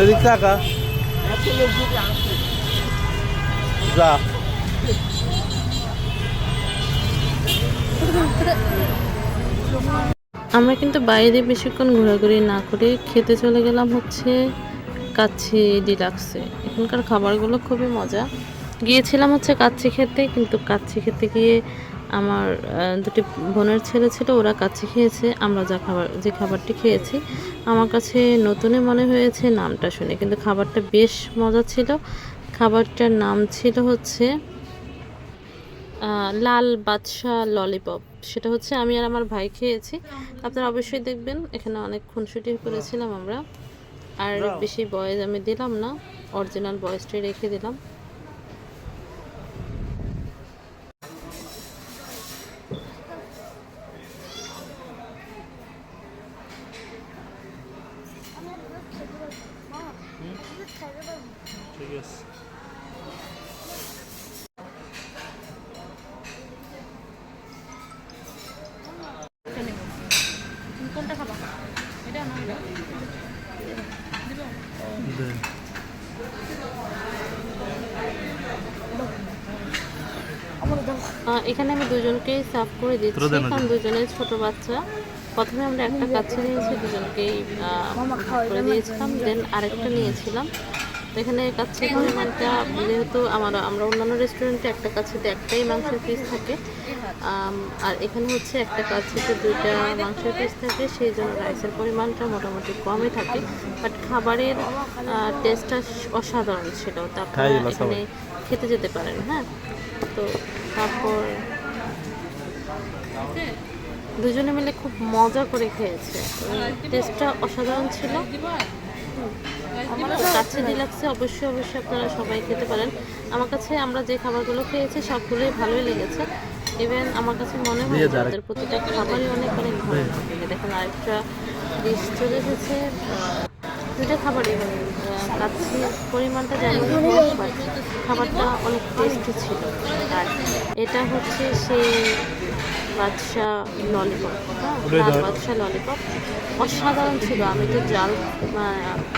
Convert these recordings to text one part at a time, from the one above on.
এদিক টাকা যা আমরা কিন্তু বাইরে বেশিক্ষণ ঘোরাঘুরি না করে খেতে চলে গেলাম হচ্ছে কাচ্চি ডিলাক্সে। এখানকার খাবারগুলো খুবই মজা। গিয়েছিলাম হচ্ছে কাচ্চি খেতে, কিন্তু কাচ্চি খেতে গিয়ে আমার দুটি বোনের ছেলে ছিল, ওরা কাচ্চি খেয়েছে। আমরা যে খাবারটি খেয়েছি আমার কাছে নতুনই মনে হয়েছে নামটা শুনে, কিন্তু খাবারটা বেশ মজা ছিল। খাবারটার নাম ছিল হচ্ছে লাল বাদশা ললিপপ। সেটা হচ্ছে আমি আর আমার ভাই খেয়েছি। আপনারা অবশ্যই দেখবেন। এখানে অনেক খুনসুটি করেছিলাম আমরা। আর বেশি বয়েস আমি দিলাম না, অরিজিনাল বয়েসটাই রেখে দিলাম। ঠিক আছে। কোনটা খাবা? এটা না এটা? এখানে আমি দুজনকেই সার্ভ করে দিচ্ছি, কারণ দুজনে ছোট বাচ্চা। প্রথমে আমরা একটা কাচ্চি নিয়েছি, দুজনকেই করে দিয়েছিলাম, দেন আরেকটা নিয়েছিলাম। তো এখানে কাচ্চির পরিমাণটা যেহেতু আমরা অন্যান্য রেস্টুরেন্টে একটা কাচ্চিতে একটাই মাংসের পিস থাকে, আর এখানে হচ্ছে একটা কাচ্চিতে দুইটা মাংসের পিস থাকে, সেই জন্য রাইসের পরিমাণটা মোটামুটি কমই থাকে। বাট খাবারের টেস্টটা অসাধারণ ছিল। তা আপনারা এখানে খেতে যেতে পারেন। হ্যাঁ, তো তারপর দুজনে মিলে খুব মজা করে খেয়েছে। টেস্টটা অসাধারণ ছিল। কাছে ডিলাক্সে অবশ্যই আপনারা সবাই খেতে পারেন। আমার কাছে আমরা যে খাবারগুলো খেয়েছি সবগুলোই ভালোই লেগেছে। ইভেন আমার কাছে মনে হয় ওদের প্রতিটা খাবারই অনেক ভালো লাগে। দেখেন আরেকটা ডিশ চলে এসেছে। দুটো খাবারই কাচ্চির পরিমাণটা যেমন হোক, বাট খাবারটা অনেক টেস্টি ছিল। আর এটা হচ্ছে সেই বাদশা ললিপপ। হ্যাঁ, লাল বাদশা ললিপপ অসাধারণ ছিল। আমি তো ঝাল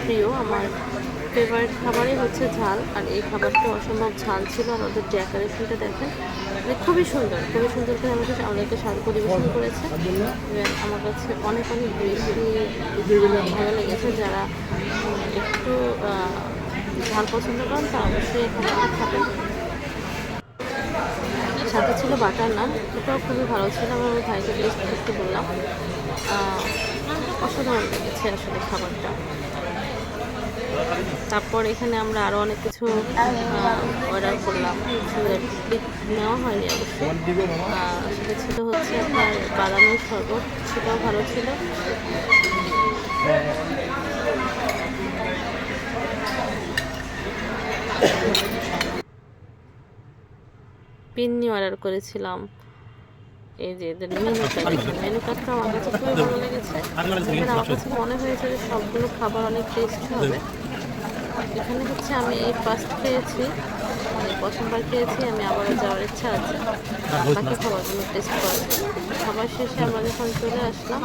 প্রিয়, আমার ফেভারিট খাবারই হচ্ছে ঝাল, আর এই খাবারটা অসম্ভব ঝাল ছিল। আর ওদের ডেকোরেশনটা দেখেন, মানে খুবই সুন্দর করে আমাদেরকে স্বাদ পরিবেশন করেছে। আমার কাছে অনেক বেশি ভালো লেগেছে। যারা একটু ঝাল পছন্দ করেন তা অবশ্যই এই খাবারটা খাবেন। সাথে ছিল বাটার নান, এটাও খুবই ভালো ছিল। আমার ভাইকে টেস্ট করতে বললাম, অসাধারণ লেগেছে আসলে খাবারটা। তারপর এখানে আমরা আরও অনেক কিছু অর্ডার করলাম, নেওয়া হয়নি অবশ্যই। সেটা ছিল হচ্ছে আপনার বাদামের শরবত, সেটাও ভালো ছিল। পিন্নি অর্ডার করেছিলাম। এই যে এদের মেনু কার্ডটা আমার কাছে খুবই ভালো লেগেছে। আমার কাছে মনে হয়েছে যে সবগুলো খাবার অনেক টেস্টি হবে। এখানে হচ্ছে আমি এই ফার্স্ট খেয়েছি, প্রথমবার খেয়েছি। আমি আবারও যাওয়ার ইচ্ছা আছে বাকি খাবারগুলো টেস্ট করার জন্য। খাবার শেষে আমরা যখন চলে আসলাম,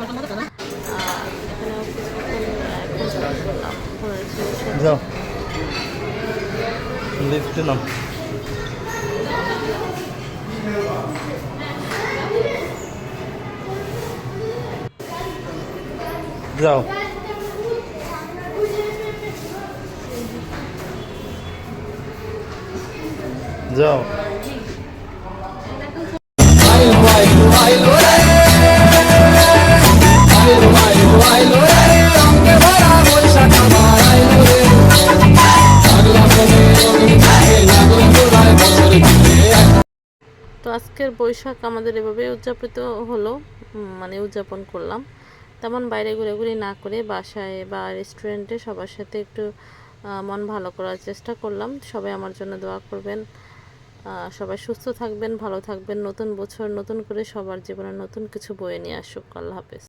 এখানেও কিছুক্ষণ করলাম ঘোরার ছিল। যাও যাও তো আজকের বৈশাখ আমাদের এভাবে উদযাপন করলাম। তেমন বাইরে ঘুরে না করে বাসায় বা রেস্টুরেন্টে সবার সাথে একটু মন ভালো করার চেষ্টা করলাম। সবাই আমার জন্য দোয়া করবেন। সবাই সুস্থ থাকবেন, ভালো থাকবেন। নতুন বছর নতুন করে সবার জীবনে নতুন কিছু বয়ে নিয়ে আসুক। আল্লাহ হাফেজ।